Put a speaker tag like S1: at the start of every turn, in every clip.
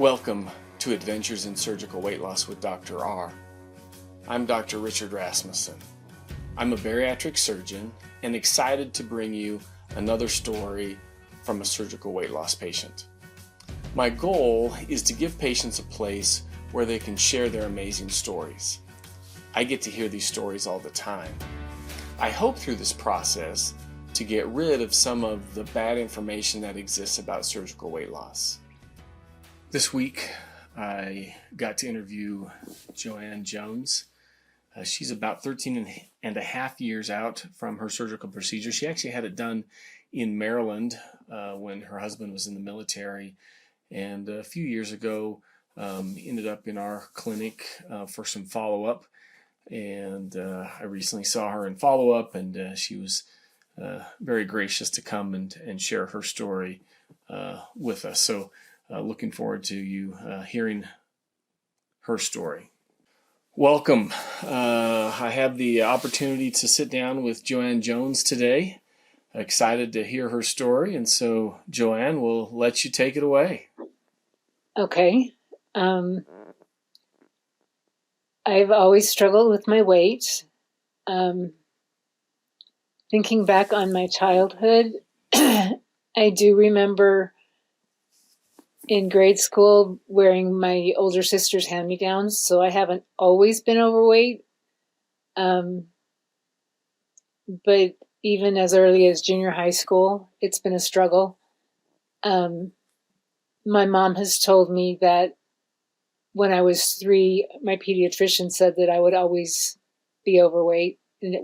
S1: Welcome to Adventures in Surgical Weight Loss with Dr. R. I'm Dr. Richard Rasmussen. I'm a bariatric surgeon and excited to bring you another story from a surgical weight loss patient. My goal is to give patients a place where they can share their amazing stories. I get to hear these stories all the time. I hope through this process to get rid of some of the bad information that exists about surgical weight loss. This week, I got to interview Joanne Jones. She's about 13 and a half years out from her surgical procedure. She actually had it done in Maryland when her husband was in the military. And a few years ago, ended up in our clinic for some follow-up. And I recently saw her in follow-up, and she was very gracious to come and share her story with us. So looking forward to you hearing her story. Welcome. I have the opportunity to sit down with Joanne Jones today. Excited to hear her story. And so, Joanne, we'll let you take it away.
S2: Okay. I've always struggled with my weight. Thinking back on my childhood, I do remember in grade school wearing my older sister's hand-me-downs, so I haven't always been overweight. But even as early as junior high school, it's been a struggle. My mom has told me that when I was 3, my pediatrician said that I would always be overweight, and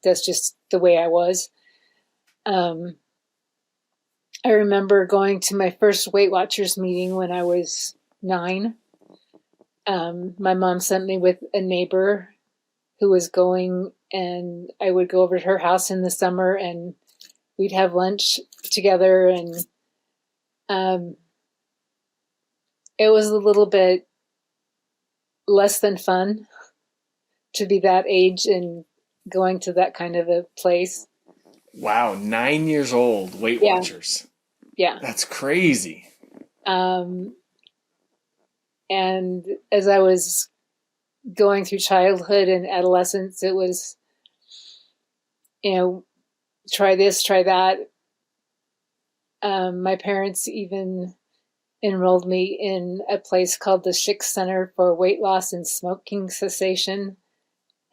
S2: that's just the way I was. I remember going to my first Weight Watchers meeting when I was 9. My mom sent me with a neighbor who was going, and I would go over to her house in the summer and we'd have lunch together. And it was a little bit less than fun to be that age and going to that kind of a place.
S1: Wow, 9 years old, Weight Watchers.
S2: Yeah.
S1: That's crazy.
S2: And as I was going through childhood and adolescence, it was, try this, try that. My parents even enrolled me in a place called the Schick Center for Weight Loss and Smoking Cessation.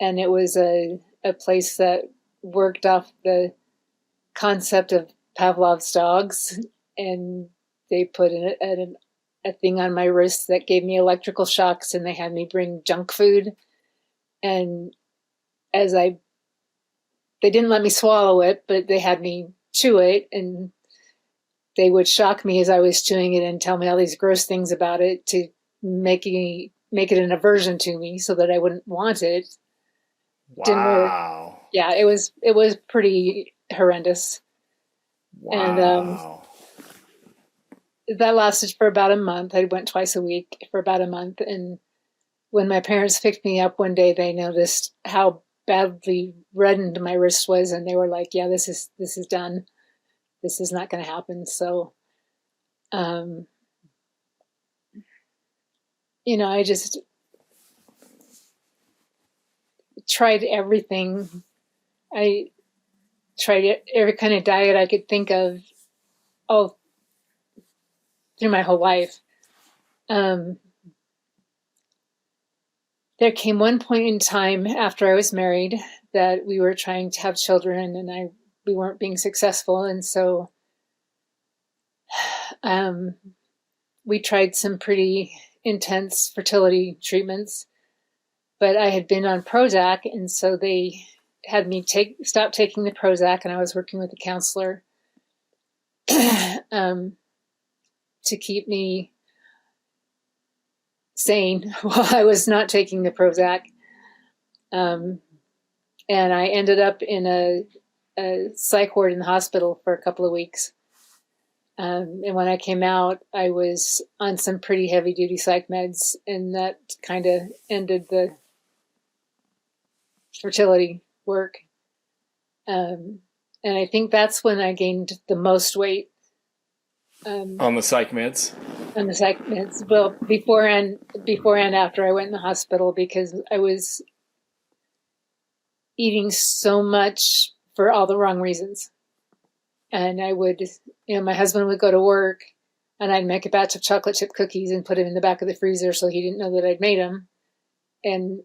S2: And it was a place that worked off the concept of Pavlov's dogs, and they put a thing on my wrist that gave me electrical shocks, and they had me bring junk food. And they didn't let me swallow it, but they had me chew it, and they would shock me as I was chewing it and tell me all these gross things about it to make it an aversion to me so that I wouldn't want it.
S1: Wow.
S2: Yeah, it was pretty horrendous.
S1: Wow.
S2: And that lasted for about a month. I went twice a week for about a month. And when my parents picked me up one day, they noticed how badly reddened my wrist was. And they were like, yeah, this is done. This is not going to happen. So, I just tried everything. I tried every kind of diet I could think of all through my whole life. There came one point in time after I was married that we were trying to have children, and we weren't being successful. And so we tried some pretty intense fertility treatments, but I had been on Prozac, and so they had me stop taking the Prozac, and I was working with a counselor to keep me sane while I was not taking the Prozac. And I ended up in a psych ward in the hospital for a couple of weeks. And when I came out, I was on some pretty heavy duty psych meds, and that kind of ended the fertility work. And I think that's when I gained the most weight.
S1: On the psych meds?
S2: on the second, well, before and after I went in the hospital, because I was eating so much for all the wrong reasons. And I would, my husband would go to work and I'd make a batch of chocolate chip cookies and put them in the back of the freezer so he didn't know that I'd made them. And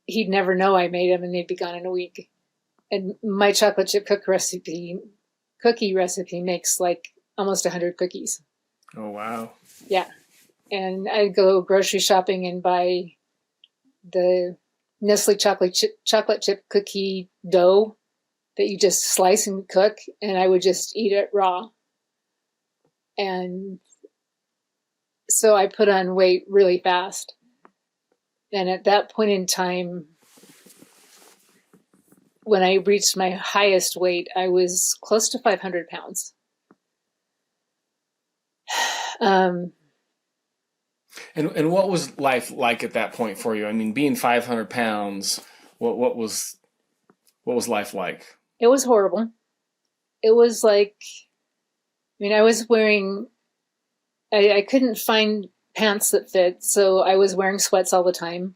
S2: he'd never know I made them, and they'd be gone in a week. And my chocolate chip cookie recipe makes like almost 100 cookies.
S1: Oh, wow.
S2: Yeah. And I'd go grocery shopping and buy the Nestle chocolate chip cookie dough that you just slice and cook, and I would just eat it raw. And so I put on weight really fast. And at that point in time, when I reached my highest weight, I was close to 500 pounds.
S1: And what was life like at that point for you? I mean, being 500 pounds, what was life like?
S2: It was horrible. It was like, I was wearing, I couldn't find pants that fit, so I was wearing sweats all the time.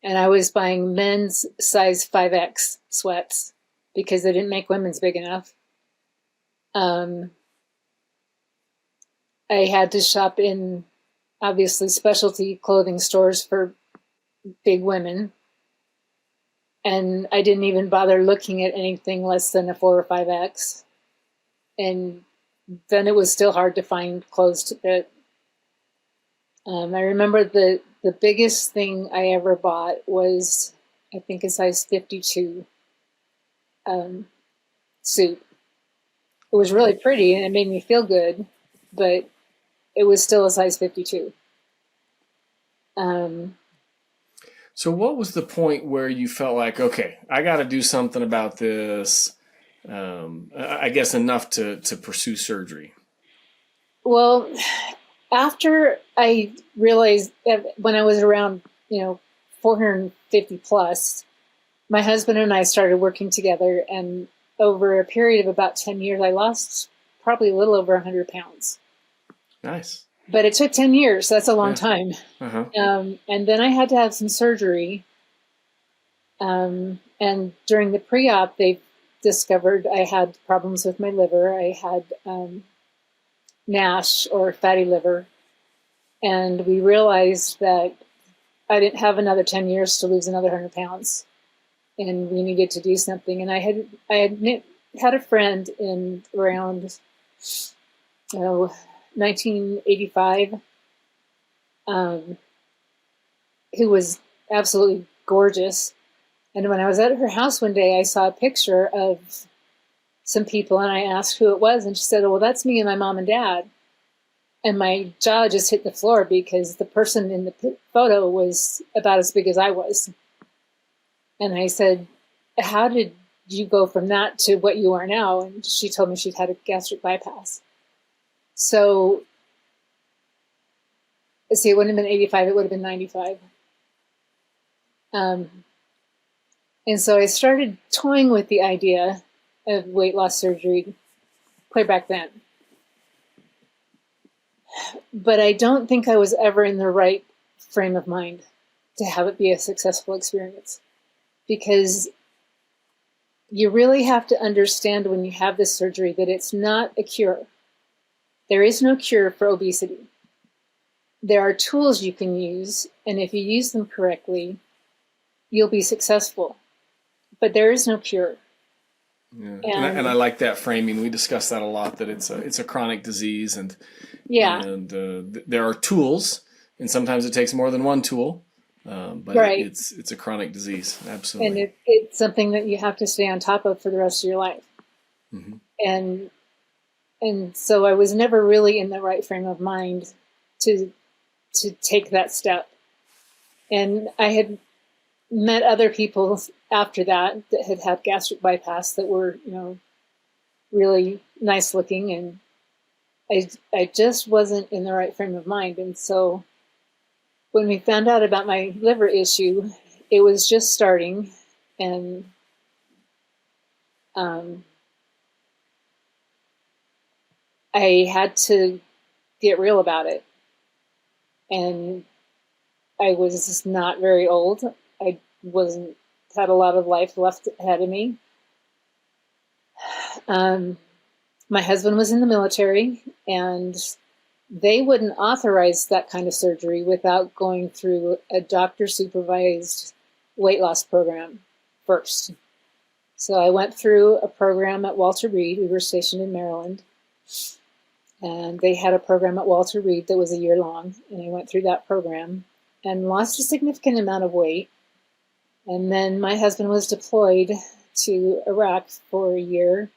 S2: And I was buying men's size 5X sweats because they didn't make women's big enough. I had to shop in, obviously, specialty clothing stores for big women. And I didn't even bother looking at anything less than a 4 or 5X. And then it was still hard to find clothes to fit. I remember the biggest thing I ever bought was, I think, a size 52 suit. It was really pretty and it made me feel good, but it was still a size 52.
S1: So what was the point where you felt like, okay, I got to do something about this, I guess enough to pursue surgery?
S2: Well, after I realized that when I was around, 450 plus, my husband and I started working together, and over a period of about 10 years, I lost probably a little over 100 pounds.
S1: Nice.
S2: But it took 10 years, so that's a long time.
S1: Uh-huh.
S2: And then I had to have some surgery. And during the pre-op, they discovered I had problems with my liver. I had NASH, or fatty liver. And we realized that I didn't have another 10 years to lose another 100 pounds. And we needed to do something. And I had a friend in around 1985 who was absolutely gorgeous. And when I was at her house one day, I saw a picture of some people, and I asked who it was, and she said, "Oh, well, that's me and my mom and dad." And my jaw just hit the floor because the person in the photo was about as big as I was. And I said, "How did you go from that to what you are now?" And she told me she'd had a gastric bypass. So, let's see, it wouldn't have been 85, it would have been 95. And so I started toying with the idea of weight loss surgery way back then. But I don't think I was ever in the right frame of mind to have it be a successful experience. Because you really have to understand when you have this surgery that it's not a cure. There is no cure for obesity. There are tools you can use, and if you use them correctly, you'll be successful. But there is no cure.
S1: Yeah. And I like that framing. We discuss that a lot, that it's a chronic disease, and there are tools, and sometimes it takes more than one tool, but
S2: right.
S1: It's a chronic disease, absolutely.
S2: And it's something that you have to stay on top of for the rest of your life.
S1: Mm-hmm.
S2: And so I was never really in the right frame of mind to take that step. And I had met other people after that had had gastric bypass that were, really nice looking, and I just wasn't in the right frame of mind. And so when we found out about my liver issue, it was just starting, and I had to get real about it. And I was not very old. I wasn't had a lot of life left ahead of me. My husband was in the military, and they wouldn't authorize that kind of surgery without going through a doctor-supervised weight loss program first. So I went through a program at Walter Reed. We were stationed in Maryland. And they had a program at Walter Reed that was a year long. And I went through that program and lost a significant amount of weight. And then my husband was deployed to Iraq for a year.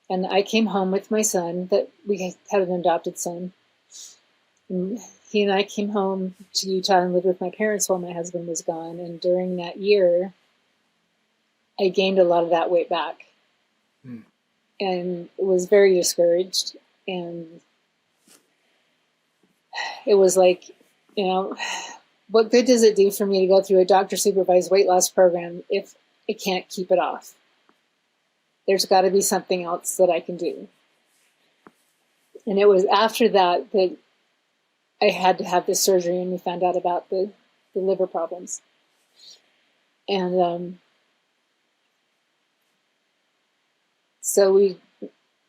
S2: And I came home with my son, that we had an adopted son. And he and I came home to Utah and lived with my parents while my husband was gone. And during that year, I gained a lot of that weight back. And was very discouraged. And it was like, what good does it do for me to go through a doctor-supervised weight loss program if I can't keep it off? There's got to be something else that I can do. And it was after that I had to have this surgery, and we found out about the liver problems. And so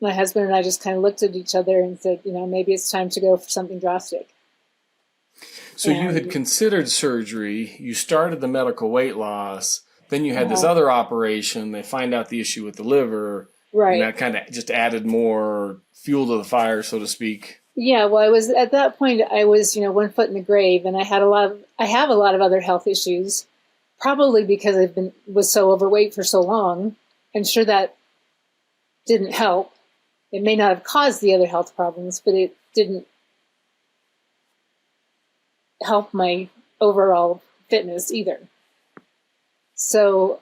S2: my husband and I just kind of looked at each other and said, maybe it's time to go for something drastic.
S1: So you had considered surgery, you started the medical weight loss, then you had this other operation, they find out the issue with the liver,
S2: right?
S1: And that kind of just added more fuel to the fire, so to speak.
S2: Yeah, well, at that point, I was, 1 foot in the grave, and I have a lot of other health issues, probably because was so overweight for so long. I'm sure that didn't help. It may not have caused the other health problems, but it didn't help my overall fitness either. So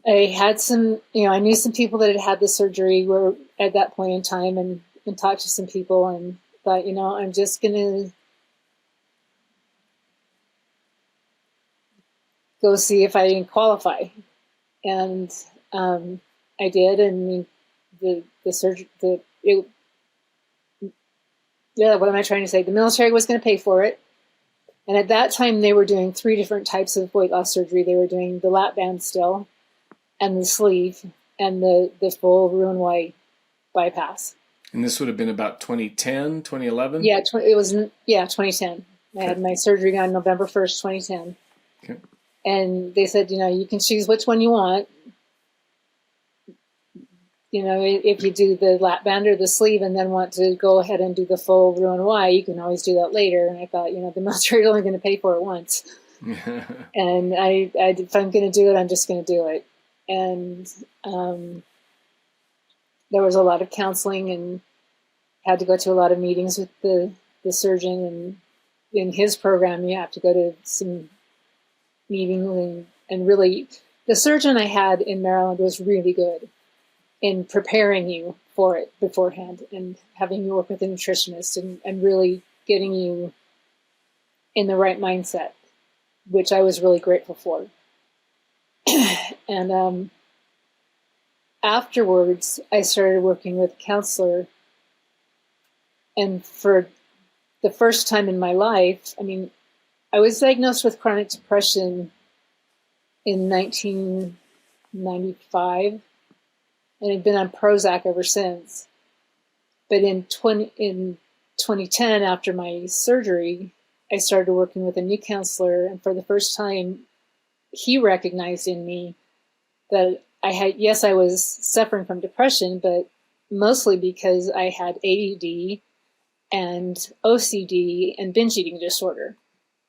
S2: I had some, I knew some people that had the surgery were at that point in time, and talked to some people, and thought, I'm just going to go see if I can qualify. And I did, and the surgery, what am I trying to say? The military was going to pay for it. And at that time, they were doing 3 different types of weight loss surgery. They were doing the lap band still, and the sleeve, and the full Roux-en-Y bypass.
S1: And this would have been about 2010, 2011?
S2: Yeah, it was 2010. I had my surgery on November 1st, 2010.
S1: Okay. And
S2: they said, you can choose which one you want. If you do the lap band or the sleeve and then want to go ahead and do the full Roux-en-Y, you can always do that later. And I thought, the military is only going to pay for it once. And if I'm going to do it, I'm just going to do it. And there was a lot of counseling, and had to go to a lot of meetings with the surgeon. And in his program, you have to go to some meetings. And really, the surgeon I had in Maryland was really good in preparing you for it beforehand, and having you work with a nutritionist, and really getting you in the right mindset, which I was really grateful for. And afterwards, I started working with a counselor. And for the first time in my life, I was diagnosed with chronic depression in 1995. And I'd been on Prozac ever since. But in 2010, after my surgery, I started working with a new counselor. And for the first time, he recognized in me that I was suffering from depression, but mostly because I had ADD and OCD and binge eating disorder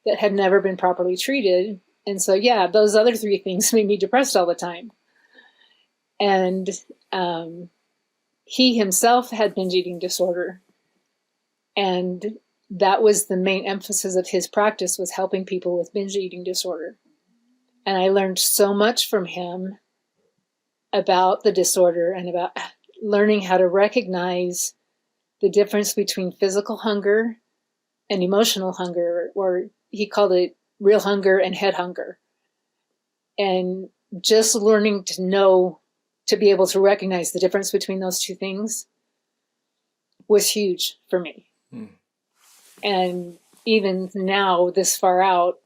S2: that had never been properly treated. And so, those other 3 things made me depressed all the time. And he himself had binge eating disorder. And that was the main emphasis of his practice, was helping people with binge eating disorder. And I learned so much from him about the disorder, and about learning how to recognize the difference between physical hunger and emotional hunger, or he called it real hunger and head hunger. And just learning to know to be able to recognize the difference between those two things was huge for me. And even now, this far out,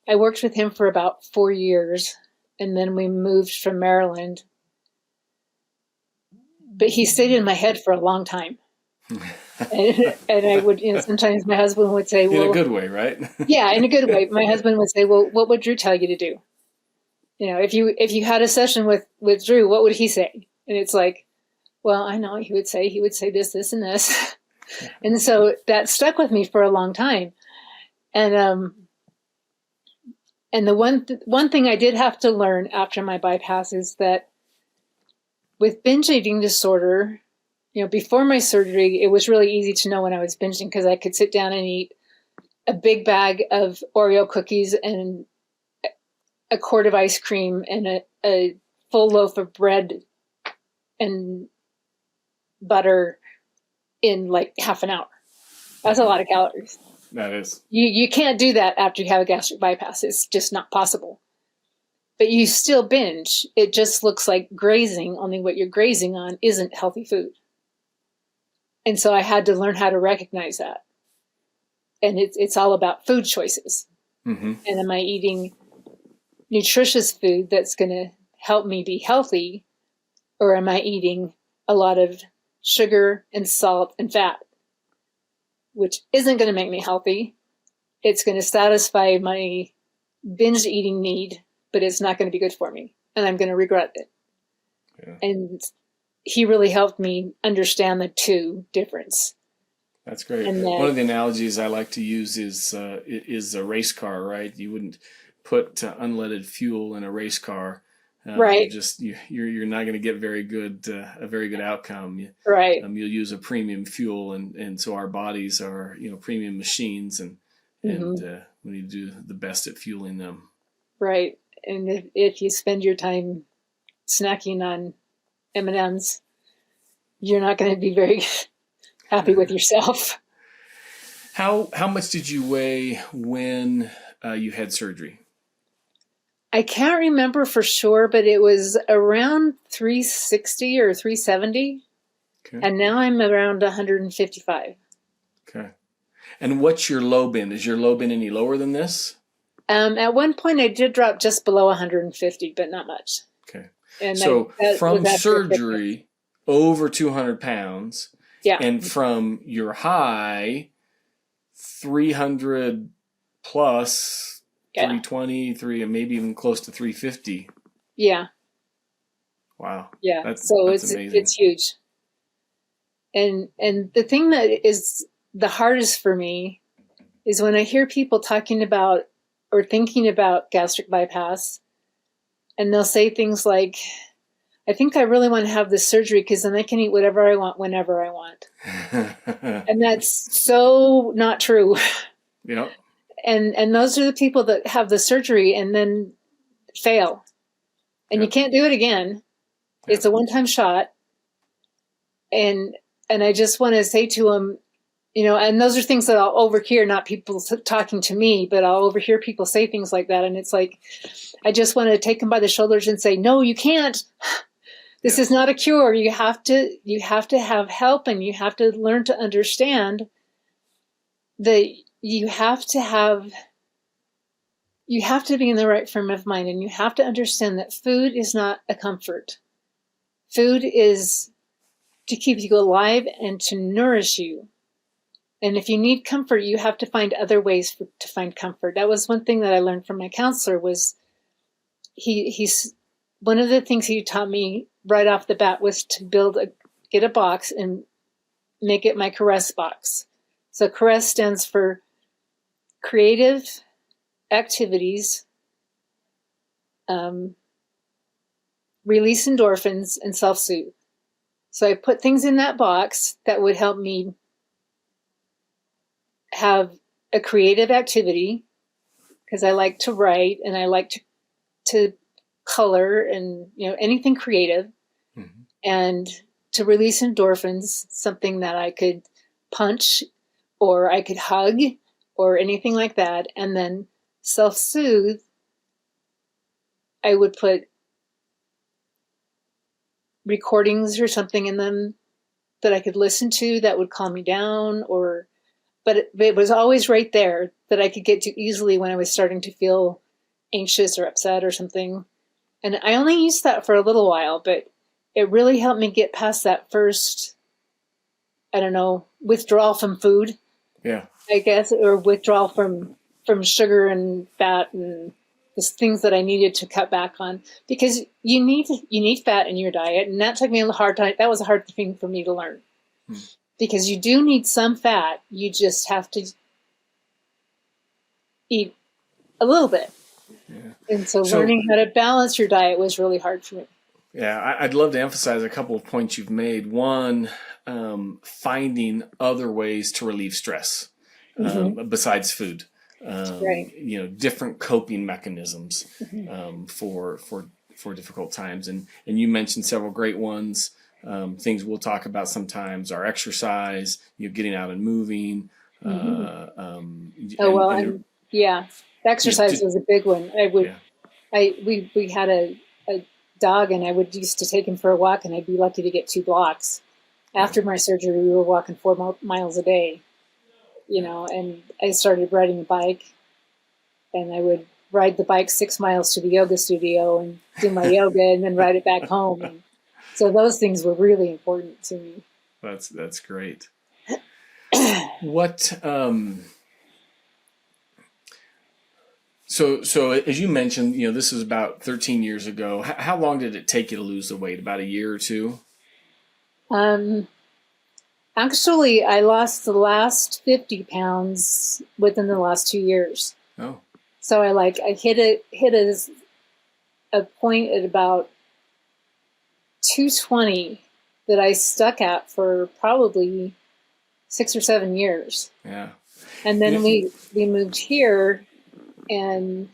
S2: I worked with him for about 4 years, and then we moved from Maryland. But he stayed in my head for a long time. and I would, sometimes my husband would say, well,
S1: in a good way, right?
S2: Yeah, in a good way. My husband would say, well, what would Drew tell you to do? If you had a session with Drew, what would he say? And it's like, well, I know he would say this, this, and this. And so that stuck with me for a long time. And the one thing I did have to learn after my bypass is that with binge eating disorder, before my surgery, it was really easy to know when I was binging because I could sit down and eat a big bag of Oreo cookies and a quart of ice cream and a full loaf of bread and butter in like half an hour. That's a lot of calories.
S1: That is.
S2: You can't do that after you have a gastric bypass. It's just not possible. But you still binge. It just looks like grazing, only what you're grazing on isn't healthy food. And so I had to learn how to recognize that. And it's all about food choices. Mm-hmm. And am I eating nutritious food that's going to help me be healthy, or am I eating a lot of sugar and salt and fat, which isn't going to make me healthy? It's going to satisfy my binge eating need, but it's not going to be good for me, and I'm going to regret it. Yeah. And he really helped me understand the two difference.
S1: That's great. And one of the analogies I like to use is a race car, right? You wouldn't put unleaded fuel in a race car,
S2: right?
S1: You're not going to get a very good outcome.
S2: Right.
S1: You'll use a premium fuel, and so our bodies are premium machines, and we need to do the best at fueling them.
S2: Right. And if you spend your time snacking on M&Ms, you're not going to be very happy with yourself.
S1: How much did you weigh when you had surgery?
S2: I can't remember for sure, but it was around 360 or 370. Okay. And now I'm around 155.
S1: Okay. And what's your low been? Is your low been any lower than this?
S2: At one point I did drop just below 150, but not much.
S1: Okay.
S2: And
S1: so from surgery, over 200 pounds.
S2: Yeah.
S1: And from your high, 300 plus, 320, maybe even close to 350.
S2: Yeah.
S1: Wow.
S2: Yeah.
S1: That's
S2: amazing. It's huge. And the thing that is the hardest for me is when I hear people talking about or thinking about gastric bypass, and they'll say things like, I think I really want to have this surgery because then I can eat whatever I want whenever I want. And that's so not true.
S1: Yep.
S2: And those are the people that have the surgery and then fail. And you can't do it again. It's a one-time shot. And I just want to say to them, and those are things that I'll overhear, not people talking to me, but I'll overhear people say things like that. And it's like, I just want to take them by the shoulders and say, no, you can't. This is not a cure. You have to have help, and you have to learn to understand that you have to be in the right frame of mind, and you have to understand that food is not a comfort. Food is to keep you alive and to nourish you. And if you need comfort, you have to find other ways to find comfort. That was one thing that I learned from my counselor was he's one of the things he taught me right off the bat was to get a box and make it my caress box. So caress stands for creative activities, release endorphins, and self-soothe. So I put things in that box that would help me have a creative activity, because I like to write and I like to color and anything creative, and to release endorphins, something that I could punch or I could hug or anything like that. And then self-soothe, I would put recordings or something in them that I could listen to that would calm me down, but it was always right there that I could get to easily when I was starting to feel anxious or upset or something. And I only used that for a little while, but it really helped me get past that first, I don't know, withdrawal from food.
S1: Yeah.
S2: I guess, or withdrawal from sugar and fat and the things that I needed to cut back on, because you need fat in your diet, and that took me a hard time. That was a hard thing for me to learn, because you do need some fat. You just have to eat a little bit. Yeah. And so learning how to balance your diet was really hard for me.
S1: Yeah, I'd love to emphasize a couple of points you've made. One, finding other ways to relieve stress besides food.
S2: Right.
S1: You know, different coping mechanisms for difficult times, and you mentioned several great ones. Things we'll talk about sometimes are exercise, getting out and moving.
S2: Exercise was a big one. We had a dog, and I would used to take him for a walk, and I'd be lucky to get 2 blocks. After my surgery, we were walking 4 miles a day, and I started riding a bike, and I would ride the bike 6 miles to the yoga studio and do my yoga and then ride it back home. And so those things were really important to me.
S1: That's great. What, So as you mentioned, this is about 13 years ago. How long did it take you to lose the weight? About a year or two?
S2: Actually, I lost the last 50 pounds within the last 2 years.
S1: Oh.
S2: So I hit a point at about 220 that I stuck at for probably 6 or 7 years.
S1: Yeah.
S2: And then we moved here, and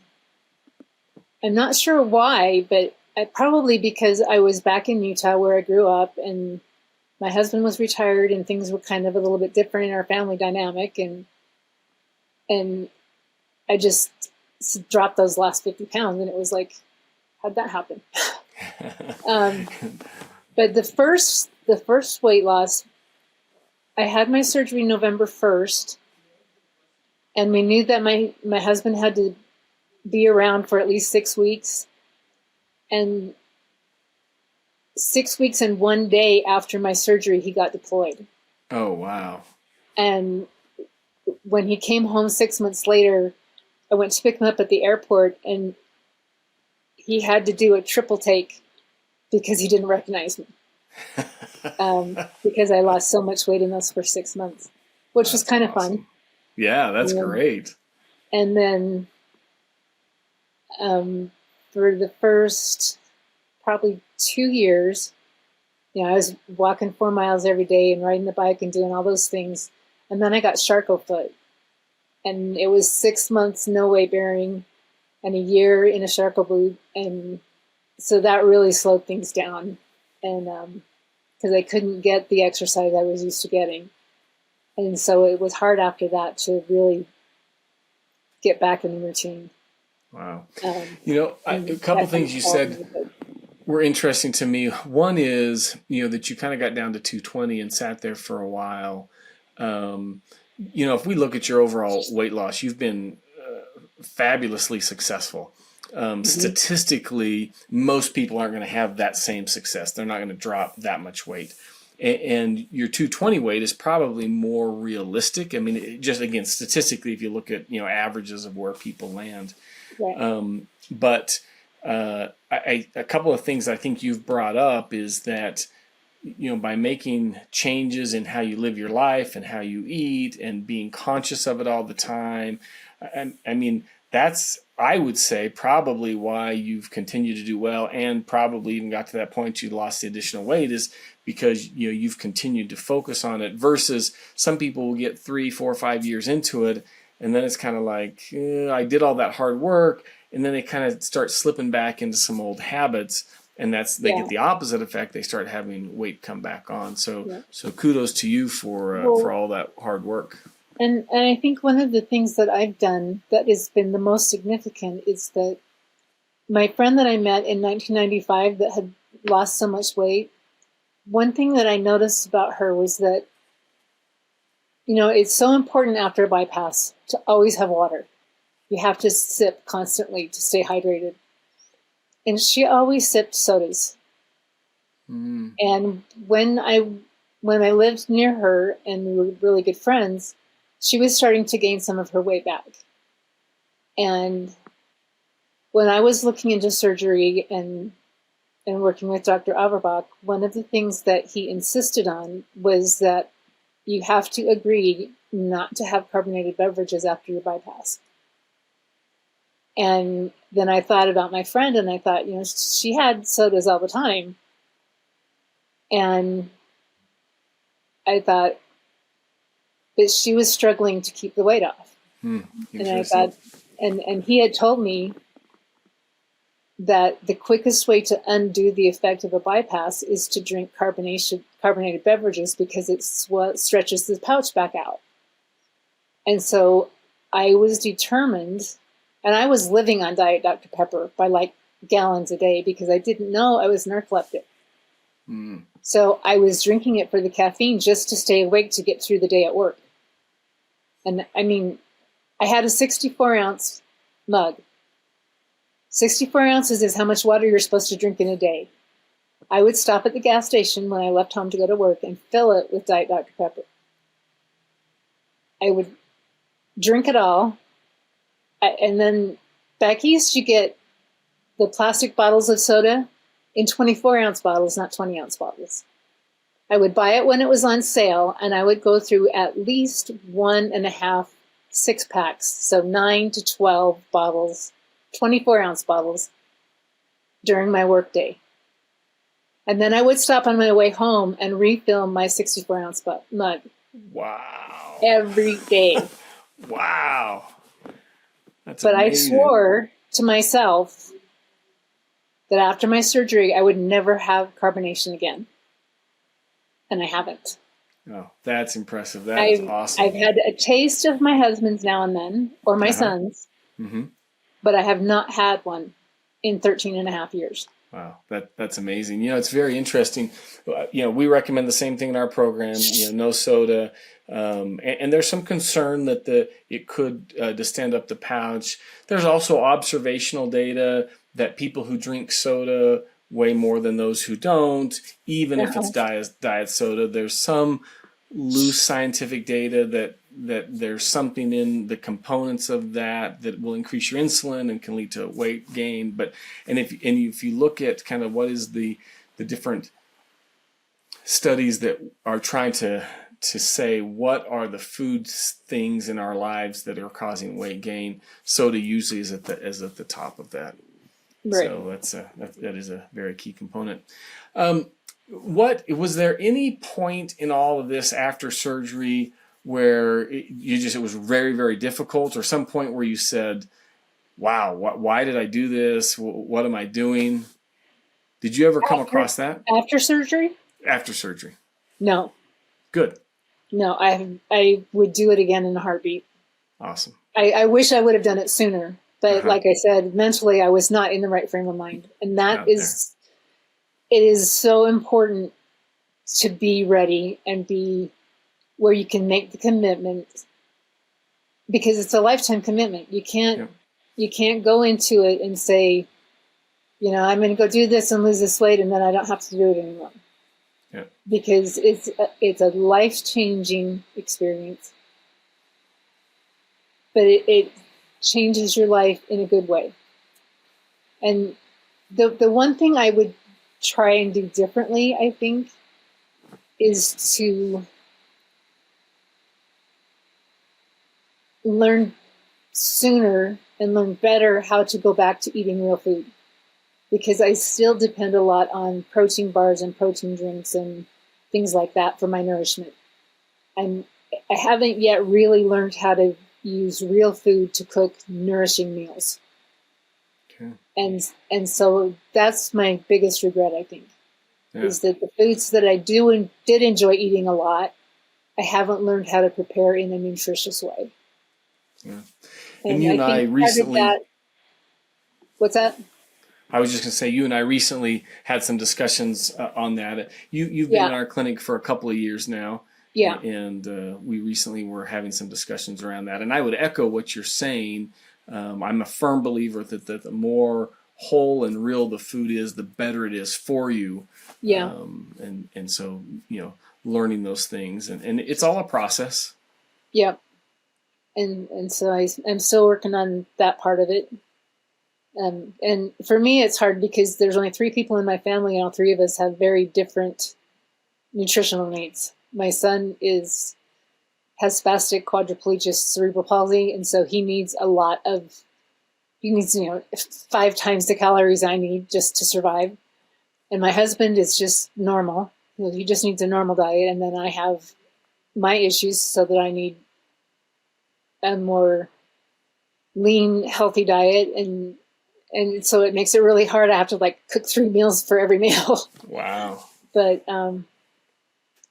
S2: I'm not sure why, but probably because I was back in Utah where I grew up, and my husband was retired, and things were kind of a little bit different in our family dynamic, and I just dropped those last 50 pounds, and it was like, how'd that happen? But the first weight loss, I had my surgery November 1st, and we knew that my husband had to be around for at least 6 weeks. And 6 weeks and 1 day after my surgery, he got deployed.
S1: Oh, wow.
S2: And when he came home 6 months later, I went to pick him up at the airport, and he had to do a triple take because he didn't recognize me. Because I lost so much weight in those first 6 months, which was kind of fun.
S1: Yeah, that's great.
S2: And then for the first probably 2 years, I was walking 4 miles every day and riding the bike and doing all those things. And then I got Charcot foot, and it was 6 months no weight bearing and a year in a Charcot boot. And so that really slowed things down. And because I couldn't get the exercise I was used to getting. And so it was hard after that to really get back in the routine.
S1: Wow. A couple things you said were interesting to me. One is, that you kind of got down to 220 and sat there for a while. If we look at your overall weight loss, you've been fabulously successful. Statistically, most people aren't going to have that same success. They're not going to drop that much weight. And your 220 weight is probably more realistic. I mean, just again, statistically, if you look at, averages of where people land. Right. But a couple of things I think you've brought up is that, by making changes in how you live your life and how you eat and being conscious of it all the time, I mean, that's, I would say, probably why you've continued to do well, and probably even got to that point you lost the additional weight, is because you've continued to focus on it, versus some people will get 3, 4, 5 years into it, and then it's kind of like, I did all that hard work, and then they kind of start slipping back into some old habits, and they get the opposite effect. They start having weight come back on. So kudos to you for all that hard work.
S2: And I think one of the things that I've done that has been the most significant is that my friend that I met in 1995 that had lost so much weight, one thing that I noticed about her was that, it's so important after a bypass to always have water. You have to sip constantly to stay hydrated. And she always sipped sodas.
S1: Mm.
S2: And when I lived near her and we were really good friends, she was starting to gain some of her weight back. And when I was looking into surgery and working with Dr. Averbach, one of the things that he insisted on was that you have to agree not to have carbonated beverages after your bypass. And then I thought about my friend and I thought, she had sodas all the time. And I thought, but she was struggling to keep the weight off. And I thought, and he had told me that the quickest way to undo the effect of a bypass is to drink carbonated beverages because it's what stretches the pouch back out. And so I was determined, and I was living on Diet Dr. Pepper by like gallons a day because I didn't know I was narcoleptic.
S1: Mm.
S2: So I was drinking it for the caffeine just to stay awake to get through the day at work. And I mean, I had a 64-ounce mug. 64 ounces is how much water you're supposed to drink in a day. I would stop at the gas station when I left home to go to work and fill it with Diet Dr. Pepper. I would drink it all. And then back east, you get the plastic bottles of soda in 24-ounce bottles, not 20-ounce bottles. I would buy it when it was on sale, and I would go through at least 1.5 6-packs, so 9 to 12 bottles, 24-ounce bottles during my workday. And then I would stop on my way home and refill my 64-ounce mug.
S1: Wow.
S2: Every day.
S1: Wow. That's
S2: but
S1: amazing.
S2: I swore to myself that after my surgery, I would never have carbonation again. And I haven't.
S1: Oh, that's impressive. That is awesome.
S2: I've had a taste of my husband's now and then, or my son's, but I have not had one in 13 and a half years.
S1: Wow, that's amazing. It's very interesting. We recommend the same thing in our program. No soda, and there's some concern that it could distend up the pouch. There's also observational data that people who drink soda weigh more than those who don't, even if it's diet soda. There's some loose scientific data that there's something in the components of that will increase your insulin and can lead to weight gain. But if you look at kind of what is the different studies that are trying to say what are the food things in our lives that are causing weight gain, soda usually is at the top of that. Right. So that is a very key component. What was there any point in all of this after surgery where it was very, very difficult, or some point where you said, wow, why did I do this? What am I doing? Did you ever come across that?
S2: After surgery?
S1: After surgery.
S2: No.
S1: Good.
S2: No, I would do it again in a heartbeat.
S1: Awesome.
S2: I wish I would have done it sooner. But like I said, mentally, I was not in the right frame of mind. And it is so important to be ready and be where you can make the commitment, because it's a lifetime commitment. You can't go into it and say, I'm going to go do this and lose this weight and then I don't have to do it anymore. Yeah. Because it's a life-changing experience. But it changes your life in a good way. And the one thing I would try and do differently, I think, is to learn sooner and learn better how to go back to eating real food. Because I still depend a lot on protein bars and protein drinks and things like that for my nourishment. I haven't yet really learned how to use real food to cook nourishing meals. Okay. And so that's my biggest regret, I think, is that the foods that I did enjoy eating a lot, I haven't learned how to prepare in a nutritious way. Yeah.
S1: And you and I recently...
S2: What's that?
S1: I was just going to say, you and I recently had some discussions on that. You've been
S2: Yeah.
S1: in our clinic for a couple of years now.
S2: Yeah.
S1: And we recently were having some discussions around that. And I would echo what you're saying. I'm a firm believer that the more whole and real the food is, the better it is for you.
S2: Yeah.
S1: And so, learning those things. And it's all a process.
S2: Yeah. And so I'm still working on that part of it. And for me, it's hard because there's only 3 people in my family, and all 3 of us have very different nutritional needs. My son has spastic quadriplegia cerebral palsy, and so he needs 5 times the calories I need just to survive. And my husband is just normal. He just needs a normal diet, and then I have my issues, so that I need a more lean, healthy diet, and so it makes it really hard. I have to cook 3 meals for every meal.
S1: Wow.
S2: But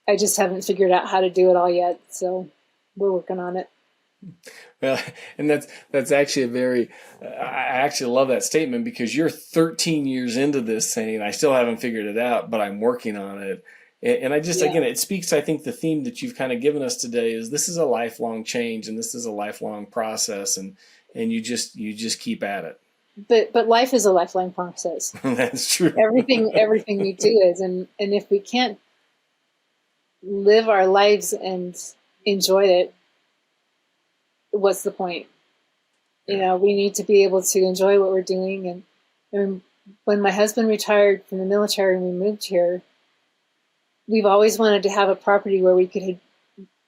S2: I just haven't figured out how to do it all yet, so we're working on it.
S1: Well, and that's actually I actually love that statement, because you're 13 years into this saying, I still haven't figured it out, but I'm working on it. And I just, again, it speaks, I think the theme that you've kind of given us today is this is a lifelong change, and this is a lifelong process, and you just keep at it.
S2: But life is a lifelong process.
S1: That's true.
S2: Everything we do is, and if we can't live our lives and enjoy it, what's the point? We need to be able to enjoy what we're doing. And when my husband retired from the military and we moved here, we've always wanted to have a property where we could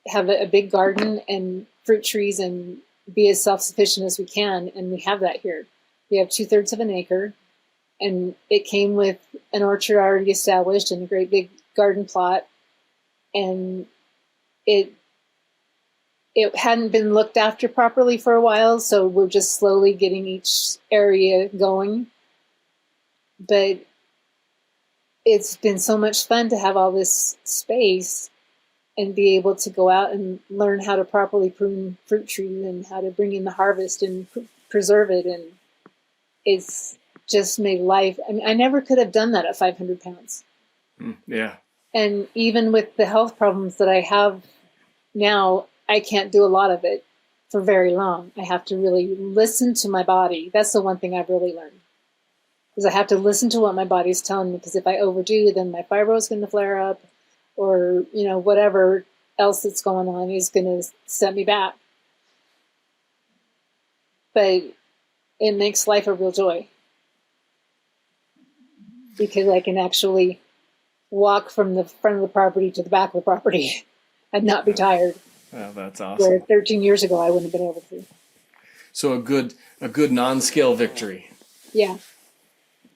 S2: have a big garden and fruit trees and be as self-sufficient as we can. And we have that here. We have 2/3 of an acre, and it came with an orchard already established and a great big garden plot. And it hadn't been looked after properly for a while, so we're just slowly getting each area going. But it's been so much fun to have all this space and be able to go out and learn how to properly prune fruit trees and how to bring in the harvest and preserve it. And it's just made life. I mean, I never could have done that at 500 pounds.
S1: Yeah.
S2: And even with the health problems that I have now, I can't do a lot of it for very long. I have to really listen to my body. That's the one thing I've really learned, is I have to listen to what my body's telling me, because if I overdo, then my fibro is going to flare up, or whatever else that's going on is going to set me back. But it makes life a real joy, because I can actually walk from the front of the property to the back of the property and not be tired.
S1: Oh, that's awesome.
S2: Where 13 years ago I wouldn't have been able to.
S1: So a good non-scale victory.
S2: Yeah.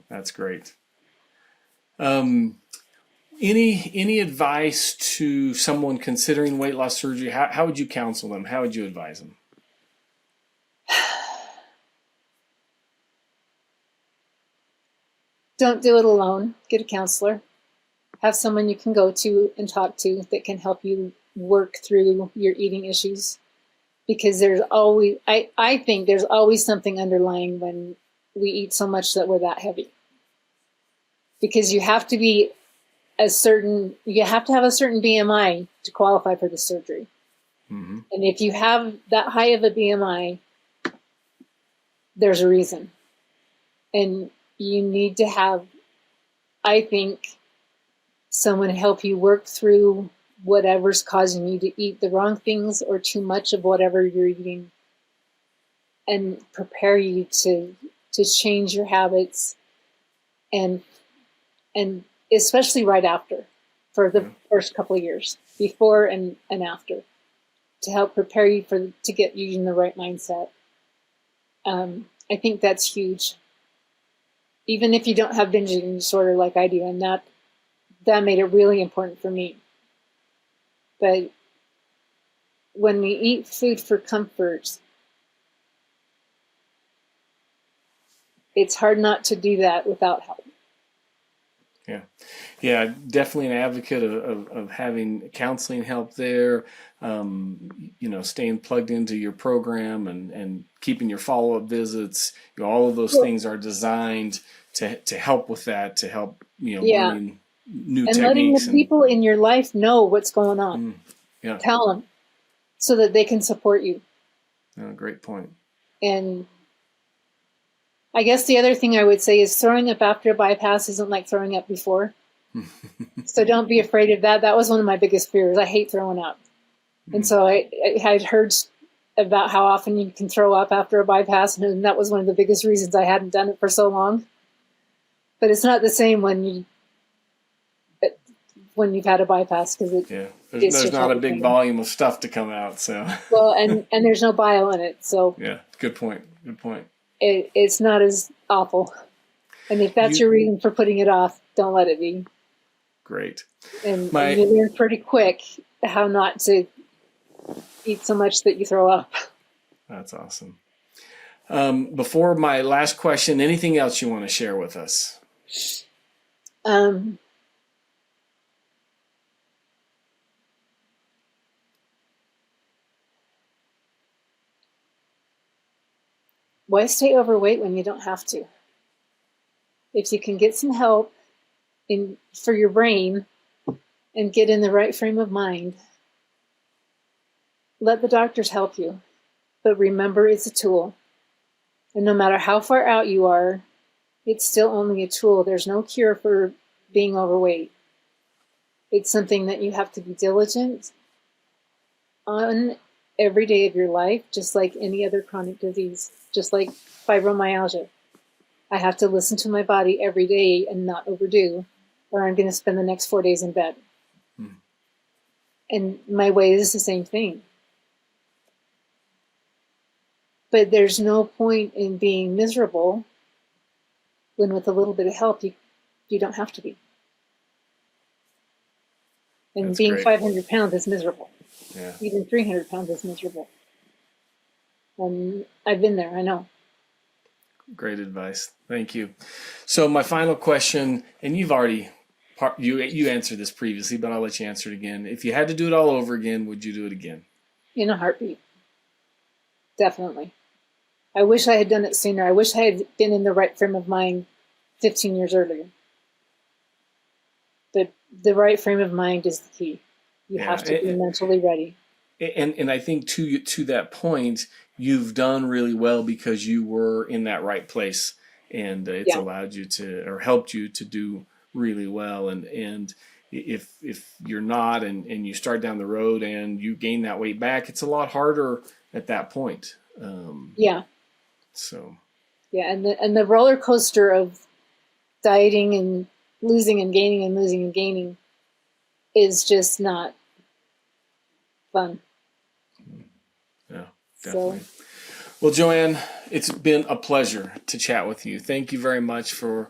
S1: That's great. Any advice to someone considering weight loss surgery? How would you counsel them? How would you advise them?
S2: Don't do it alone. Get a counselor. Have someone you can go to and talk to that can help you work through your eating issues. Because there's always, I think there's always something underlying when we eat so much that we're that heavy. Because you have to have a certain BMI to qualify for the surgery. Mm-hmm. And if you have that high of a BMI, there's a reason. And you need to have, I think, someone help you work through whatever's causing you to eat the wrong things or too much of whatever you're eating, and prepare you to change your habits, and especially right after, for the first couple of years, before and after, to help prepare you to get you in the right mindset. I think that's huge. Even if you don't have binge eating disorder like I do, and that made it really important for me. But when we eat food for comfort, it's hard not to do that without help.
S1: Yeah, definitely an advocate of having counseling help there, staying plugged into your program and keeping your follow-up visits. All of those things are designed to help with that, to help,
S2: Yeah.
S1: learning new
S2: And letting
S1: techniques.
S2: the people in your life know what's going on.
S1: Yeah.
S2: Tell them so that they can support you.
S1: Great point.
S2: And I guess the other thing I would say is throwing up after a bypass isn't like throwing up before. So don't be afraid of that. That was one of my biggest fears. I hate throwing up. And so I had heard about how often you can throw up after a bypass, and that was one of the biggest reasons I hadn't done it for so long. But it's not the same when you've had a bypass, because
S1: there's not a big volume of stuff to come out. So
S2: well, and there's no bile in it. So
S1: good point.
S2: It's not as awful. And if that's your reason for putting it off, don't let it be.
S1: Great.
S2: And you learn pretty quick how not to eat so much that you throw up.
S1: That's awesome. Before my last question, anything else you want to share with us?
S2: Why stay overweight when you don't have to? If you can get some help for your brain and get in the right frame of mind, let the doctors help you. But remember, it's a tool. And no matter how far out you are, it's still only a tool. There's no cure for being overweight. It's something that you have to be diligent on every day of your life, just like any other chronic disease, just like fibromyalgia. I have to listen to my body every day and not overdo, or I'm going to spend the next 4 days in bed. And my weight is the same thing. But there's no point in being miserable when with a little bit of help, you don't have to be. And
S1: That's
S2: being
S1: great.
S2: 500 pounds is miserable.
S1: Yeah.
S2: Even 300 pounds is miserable. And I've been there, I know.
S1: Great advice. Thank you. So my final question, and you've already you answered this previously, but I'll let you answer it again. If you had to do it all over again, would you do it again?
S2: In a heartbeat. Definitely. I wish I had done it sooner. I wish I had been in the right frame of mind 15 years earlier. But the right frame of mind is the key. You have to be mentally ready.
S1: And I think to that point, you've done really well because you were in that right place, and it's allowed you to, or helped you to do really well. And if you're not, and you start down the road and you gain that weight back, it's a lot harder at that point. So. Yeah,
S2: and the roller coaster of dieting and losing and gaining and losing and gaining is just not fun.
S1: Yeah, definitely. Well, Joanne, it's been a pleasure to chat with you. Thank you very much for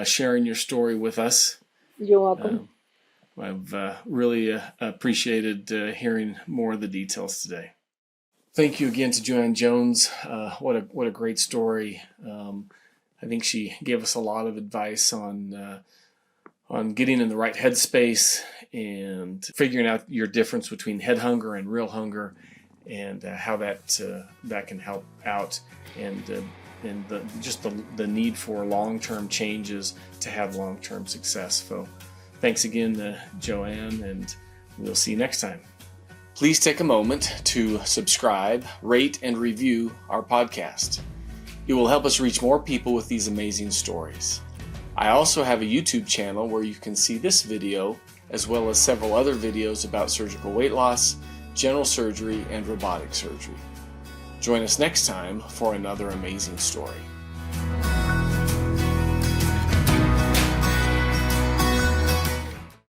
S1: sharing your story with us.
S2: You're welcome.
S1: I've really appreciated hearing more of the details today. Thank you again to Joanne Jones. What a great story. I think she gave us a lot of advice on getting in the right headspace and figuring out your difference between head hunger and real hunger, and how that can help out, and the need for long-term changes to have long-term success. So thanks again, Joanne, and we'll see you next time. Please take a moment to subscribe, rate, and review our podcast. It will help us reach more people with these amazing stories. I also have a YouTube channel where you can see this video, as well as several other videos about surgical weight loss, general surgery, and robotic surgery. Join us next time for another amazing story.